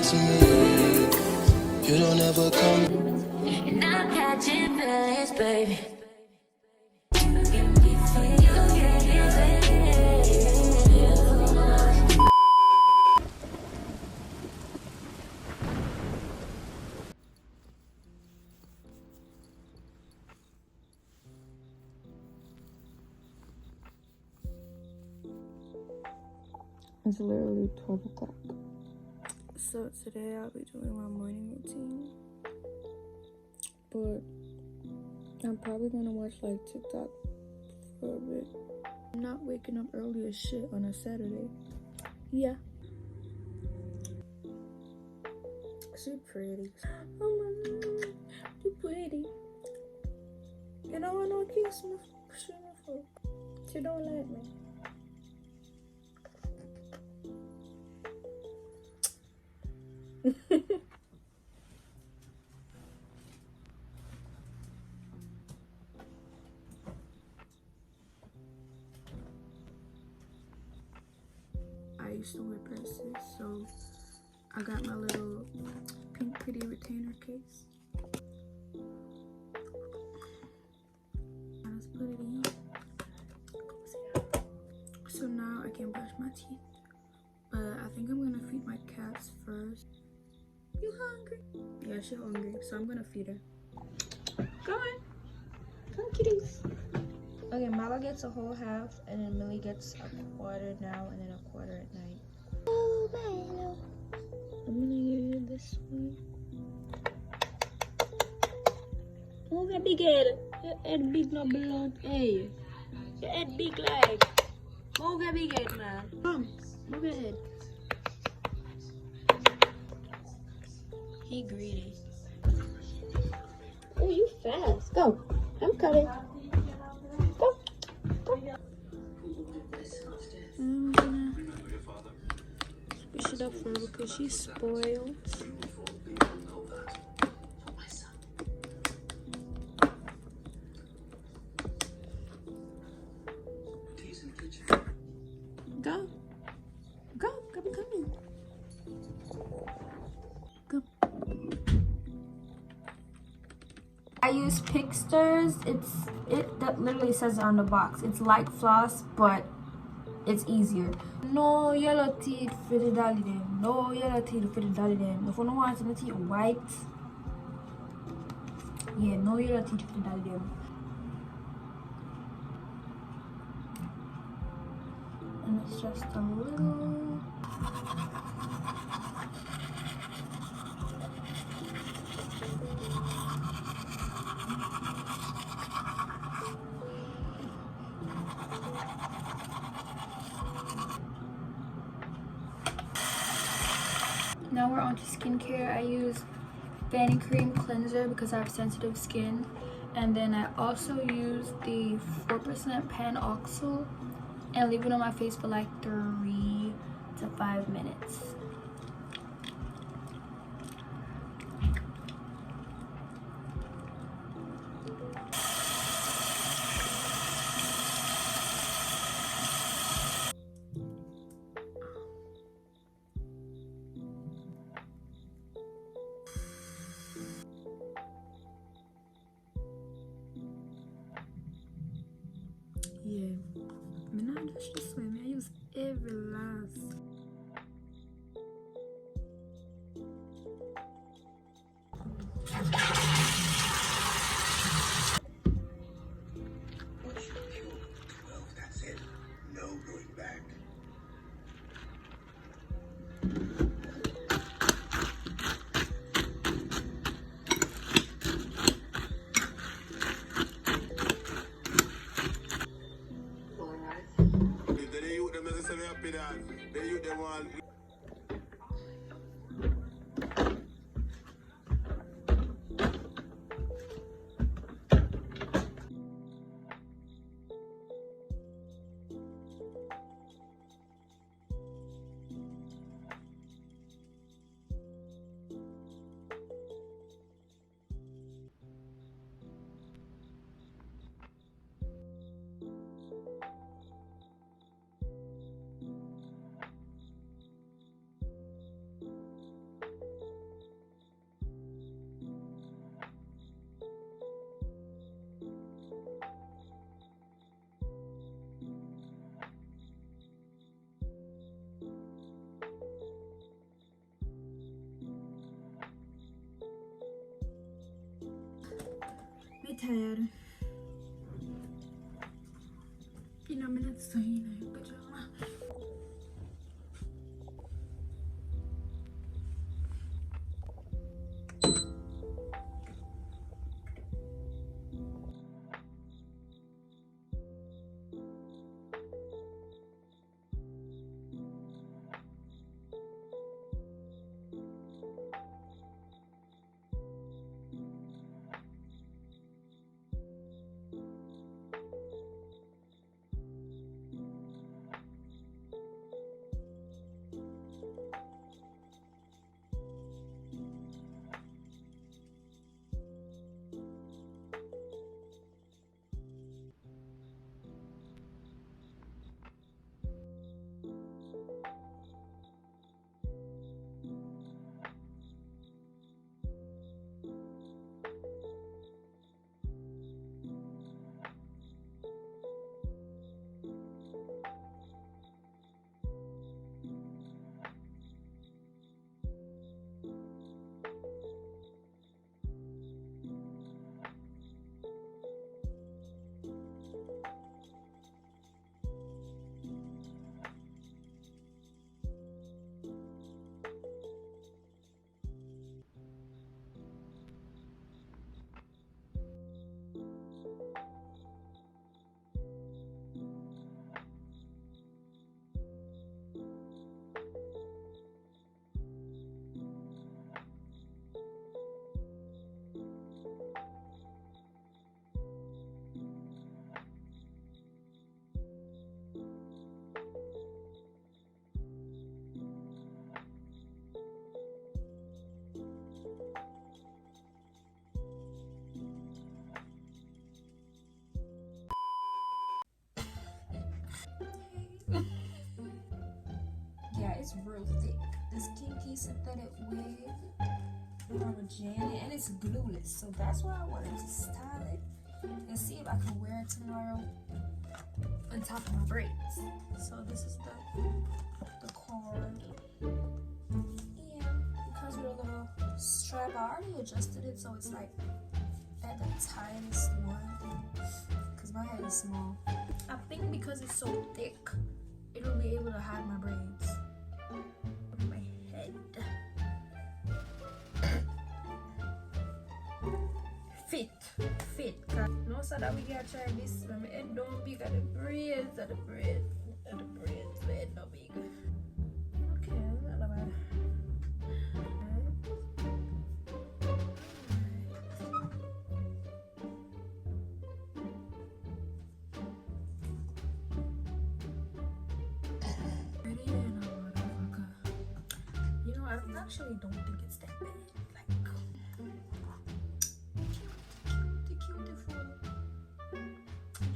to me. You don't ever come. And I'm catching feelings, baby. It's literally 12 o'clock. So today I'll be doing my morning routine. But I'm probably gonna watch like TikTok for a bit. I'm not waking up early as shit on a Saturday. Yeah. She pretty. Oh my god, you pretty. You don't want no kiss me. She don't like me. I used to wear dresses, so I got my little pink pretty retainer case. I just put it in. So now I can brush my teeth, but I think I'm gonna feed my cats first. You hungry? Yeah, she's hungry, so I'm gonna feed her. Go on. Come, kitties. Okay, Mala gets a whole half, and then Millie gets a quarter now, and then a quarter at night. Oh, Milo. I'm gonna give you this one. Move your big head. Your head big, no blood. Hey. Your head big like. Move your big head, man. Come, move your head. He greedy. Oh, you fast. Go. I'm coming. Go. Go. I'm gonna squish it up for her because she's spoiled. Go. Go. Come coming. Go. I use Pixters. That literally says it on the box. It's like floss, but it's easier. No yellow teeth for the dolly them. No yellow teeth for the dolly them. If you don't want the teeth white, yeah, no yellow teeth for the dolly them. And it's just a little. Now we're on to skincare. I use Fanny Cream Cleanser because I have sensitive skin. And then I also use the 4% Pan Oxyl and leave it on my face for like 3 to 5 minutes. Yeah, I'm not just this way, man. I use every last. Well, that's it. No going back. I'm tired. In a minute, so you know, pajama. Yeah, it's real thick. This kinky synthetic wig from Janet, and it's glueless, so that's why I wanted to style it and see if I can wear it tomorrow on top of my braids. So this is the cord. Yeah, it comes with a little strap. I already adjusted it so it's like at the tightest one because my head is small. I think because it's so thick, it'll be able to hide my braids. My head. Fit. No, so that we gotta try this. My head don't big at the braids, at the braids. My head not big. Okay, that's not bad. I actually don't think it's that bad. Like,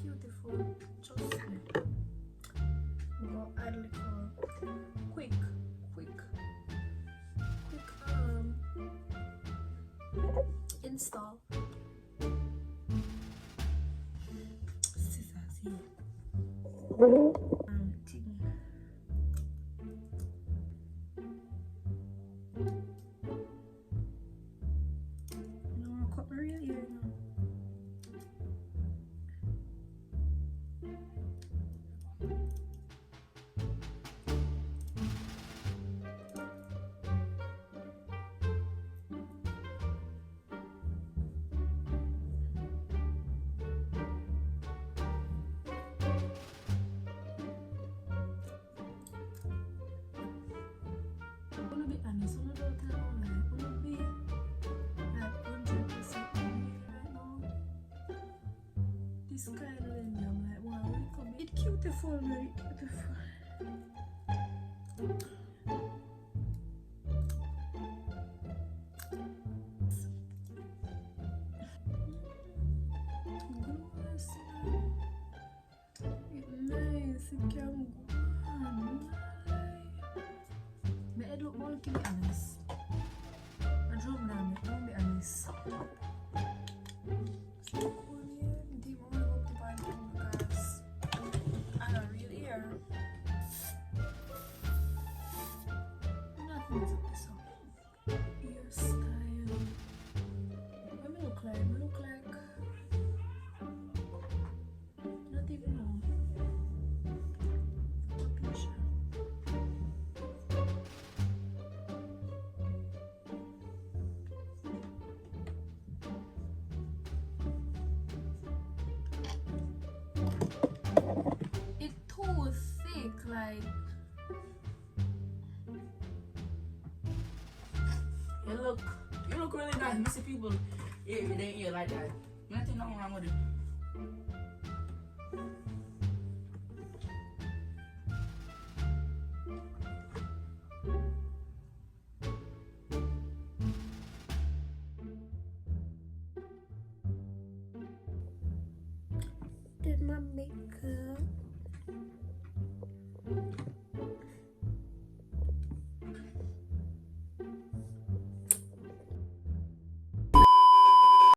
beautiful. Just go add little quick install. Scissors here. This kind of lady, I'm like, wow, it's beautiful, very beautiful. It's nice, it can go on. My head look bulky, be honest. I drove down, don't be honest. Your style. What me look like? Me look like like you look really nice. Missing people, it ain't like that. Nothing wrong with it. did my makeup.